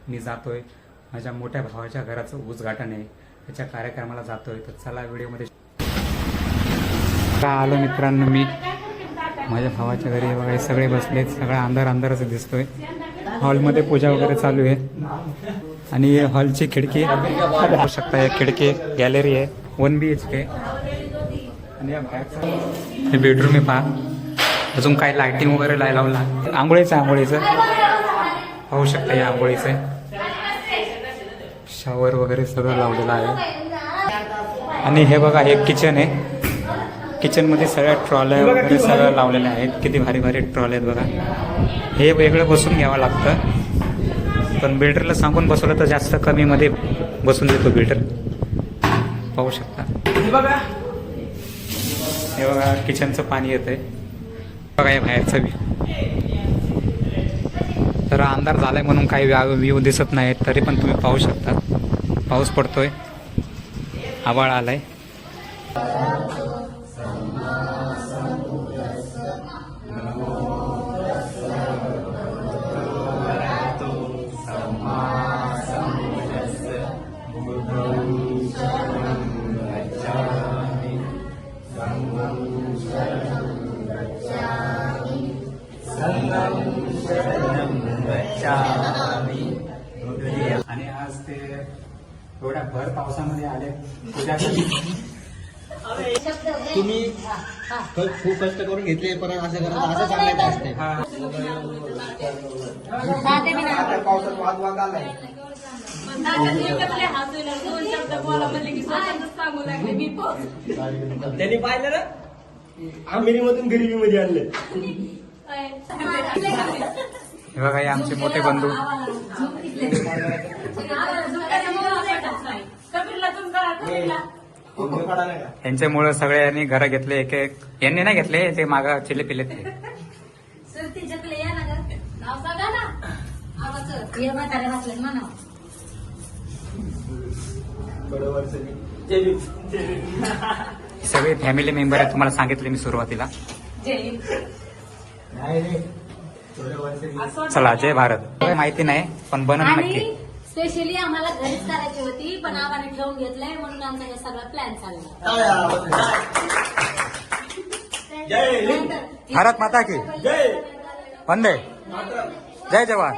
मी जातोय माझ्या मोठ्या भावाच्या घराचं उद्घाटन आहे, त्याच्या कार्यक्रमाला जातोय. तर चला व्हिडिओमध्ये आलो मित्रांनो. मी माझ्या भावाच्या घरी बघा, हे सगळे बसलेत, सगळा अंधारच दिसतोय. हॉलमध्ये पूजा वगैरे चालू आहे आणि हॉलची खिडकी पाहू शकता, एक खिडकी गॅलरी आहे 1 BHK आणि हे बेडरूम आहे पहा. अजून काय लाइटिंग वगैरे लावला. आंघोळीचं पाहू शकता, या आंघोळीचं शॉवर वगैरे सगळं लावलेलं आहे. आणि हे बघा, हे किचन आहे. किचनमध्ये सगळ्या ट्रॉल्या वगैरे सगळं लावलेल्या आहेत. किती भारी भारी ट्रॉले आहेत बघा. हे वेगळं बसून घ्यावं लागतं, पण बिल्डरला सांगून बसवलं तर जास्त कमीमध्ये बसून देतो बिल्डर. पाहू शकता, हे बघा किचनचं पाणी येतंय बघा, हे बाहेरचं बी. तर अंधार झालाय म्हणून काही व्ह्यू दिसत नाही, तरी पण तुम्ही पाहू शकता. पाऊस पडतोय, आभाळ आलाय. आणि आज ते एवढ्या भर पावसामध्ये आले पूजासाठी. तुम्ही खूप कष्ट करून घेतले, पण असं करा, असं सांगायचं असते. पावसात वाद आलाय. त्यांनी पाहिलं ना, आमिरीमधून गरिबीमध्ये आणलं. हे बघा, हे आमचे मोठे बंधू. यांच्यामुळे सगळ्यांनी घरं घेतले, एक एक. यांनी नाही घेतले, ते मागा चिल्ले पिले ते. सगळे फॅमिली मेंबर आहे, तुम्हाला सांगितले मी सुरुवातीला. चला, जय भारत. माहिती नाही पण बनन नक्की. स्पेशली आम्हाला घरीच करायची होती, पण आम्हाला ठेवून घेतलंय म्हणून आमचा हे सगळा प्लॅन चालला. भारत माता की वंदे, जय जवान.